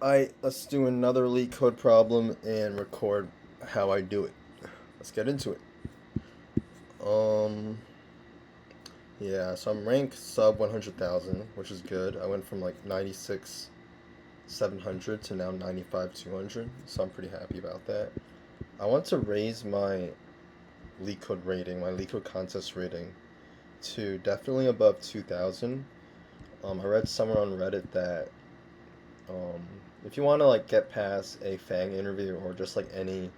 Let's do another leak code problem and record how I do it. Let's get into it. Um, yeah, so I'm ranked sub 100,000, which is good. I went from like 96 700 to now 95 200, so I'm pretty happy about that. I want to raise my leak code rating, my leak code contest rating, to definitely above 2,000. I read somewhere on Reddit that um, if you want to like get past a FANG interview or just like any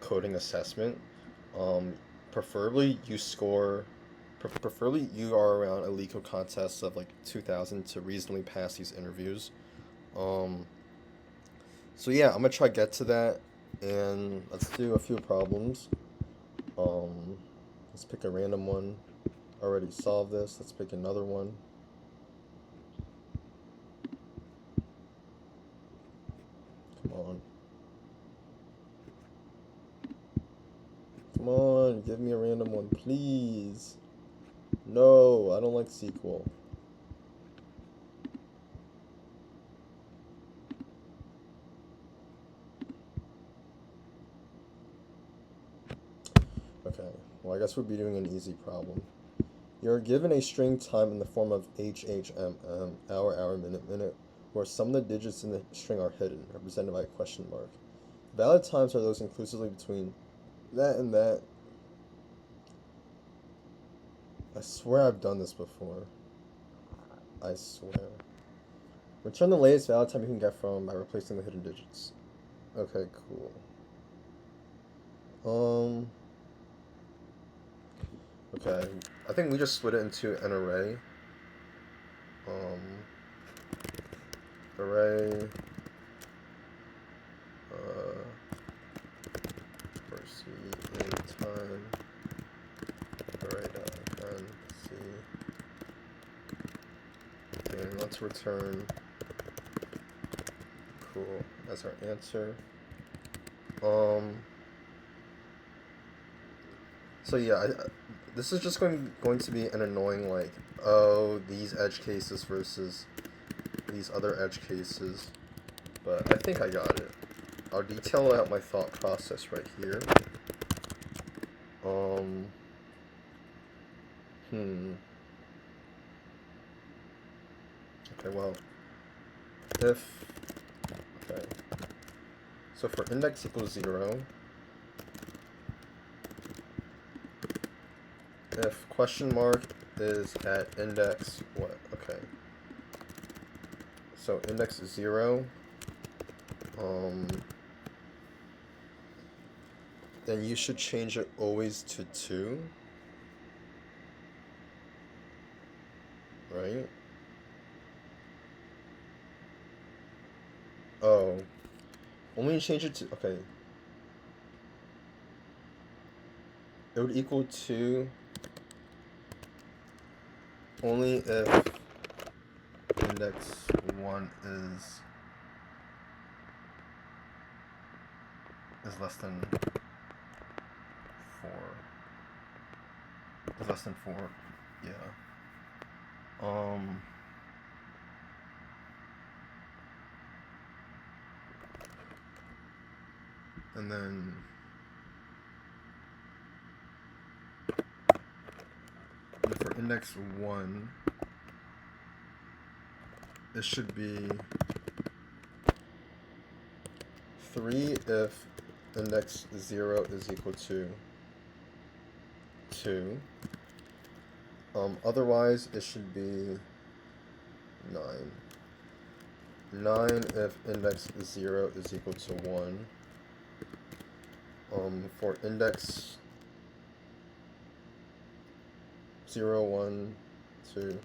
coding assessment, um, preferably you score, preferably you are around a legal contest of like 2,000 to reasonably pass these interviews. Um, so yeah, I'm gonna try to get to that, and let's do a few problems. Um, let's pick a random one. Already solved this. Let's pick another one. Come on, come on, give me a random one, please. No, I don't like SQL. Okay, well I guess we'll be doing an easy problem. You're given a string time in the form of HHMM, hour, minute, where some of the digits in the string are hidden, represented by a question mark. Valid times are those inclusively between that and that. I swear I've done this before. I swear. Return the latest valid time you can get from by replacing the hidden digits. Okay, cool. Um, okay. I think we just split it into an array. Um, array, uh, first in time, array dot n c, and let's return cool as our answer. Um, so yeah, this is just going to be an annoying like, oh, these edge cases versus these other edge cases, but I think I got it. I'll detail out my thought process right here. Um, hmm. Okay, well, if okay, so for index equals 0, if question mark is at index what? Okay, so index is 0, um, then you should change it always to 2, right? Oh, only change it to, okay, it would equal 2 only if index 1 is less than 4. Is less than 4, yeah. Um, and then for index 1, it should be 3 if index 0 is equal to 2. Otherwise, it should be 9. 9 if index 0 is equal to 1. For index 0, 1, 2.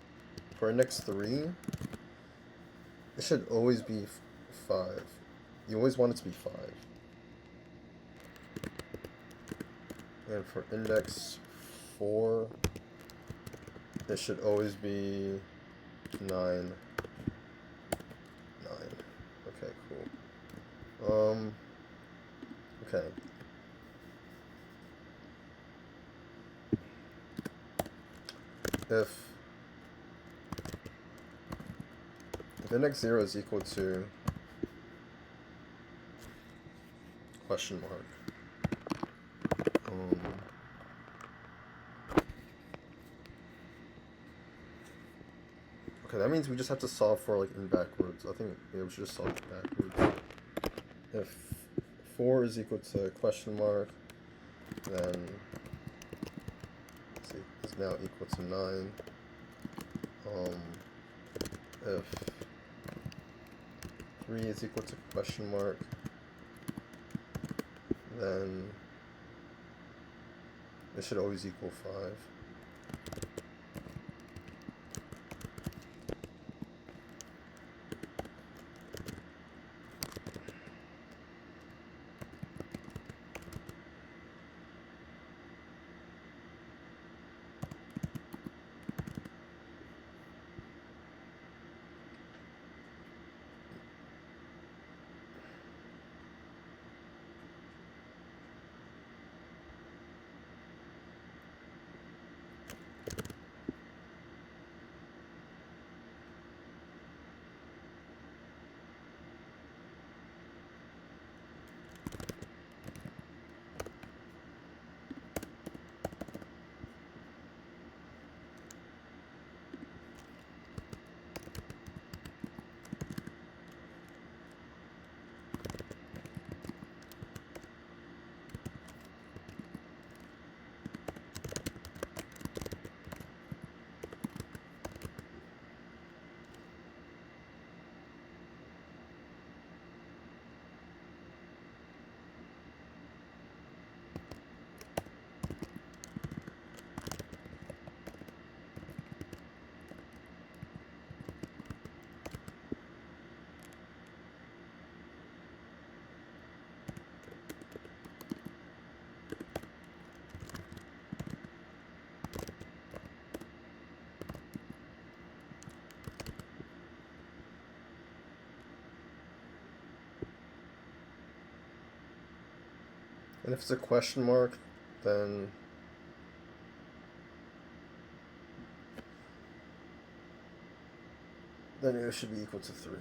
For index 3, it should always be 5. You always want it to be 5. And for index 4, it should always be 9. 9. Okay, cool. Okay. If index 0 is equal to question mark. Okay, that means we just have to solve for like in backwards. I think we should just solve it backwards. If 4 is equal to question mark, then is now equal to 9. If 3 is equal to question mark, then it should always equal 5. And if it's a question mark, then it should be equal to 3.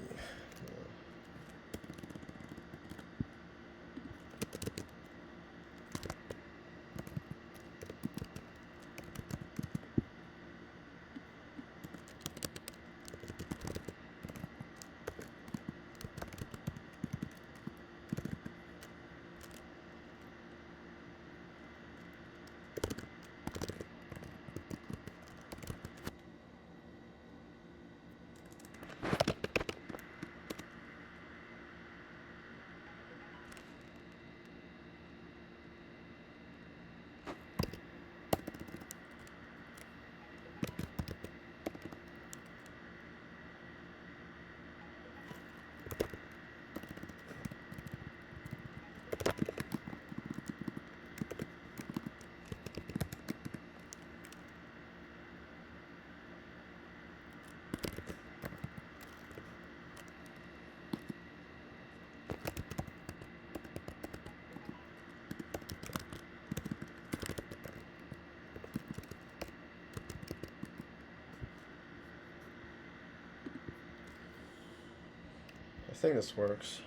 I think this works.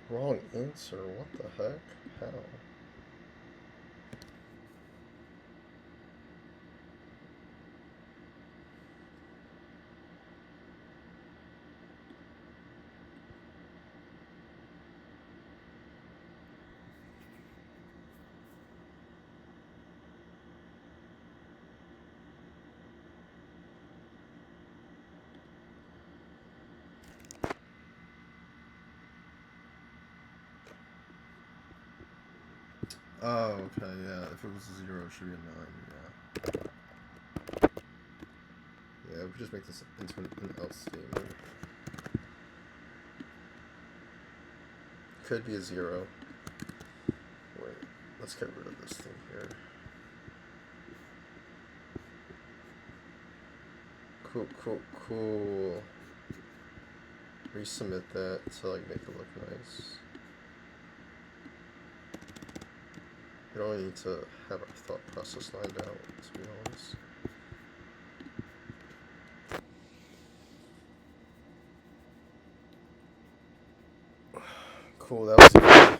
Wrong answer? What the heck? How? Oh, okay, yeah. If it was a 0, it should be a 9, yeah. Yeah, we could just make this into an else statement. Could be a 0. Wait, let's get rid of this thing here. Cool. Resubmit that to like make it look nice. We don't need to have our thought process lined out, to be honest. cool. That was